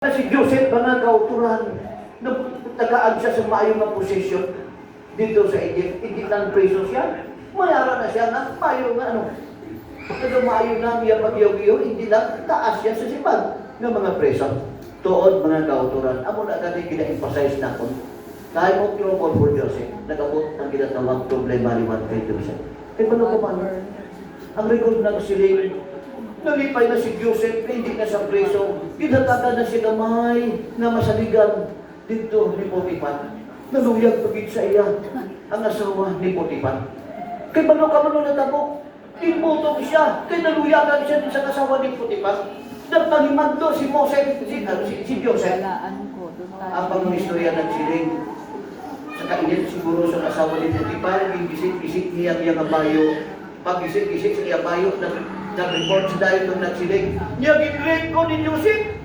Si Joseph ba nga kauturan na tagaan siya sa maayong nga posisyon dito sa Egypt, hindi lang preso siya. Mayara na siya na maayong nga ano. Pagka maayo na niya pag-iyo-iyo, hindi lang taas siya sa sipag ng mga preso. Tuod mga kauturan. Amo na kami gina-emphasize na kung kahit mo trouble for Joseph, nagabot ang ginatawag problema liwan kay Joseph. Kaya paano kumano? Ang record ng siling nalipay na si Joseph, hindi na sa preso. Ginatagan na si Kamay na masaligan dito ni Potipan. Naluyag pagit sa iya ang asawa ni Potipan. Kay paano ka man natabo? Imputong siya. Kay naluyagan siya sa asawa ni Potipan. Nagpalimadlo si Moses, si Joseph. Ang pang-istorya ng siling. Sa kainit siguro sa asawa ni Potipan, gisik-gisik niya ang bayo. Pag gisik-gisik sa iya bayo, nag-report sa dahil nung nagsiling. Niya ginrate ko ni Joseph.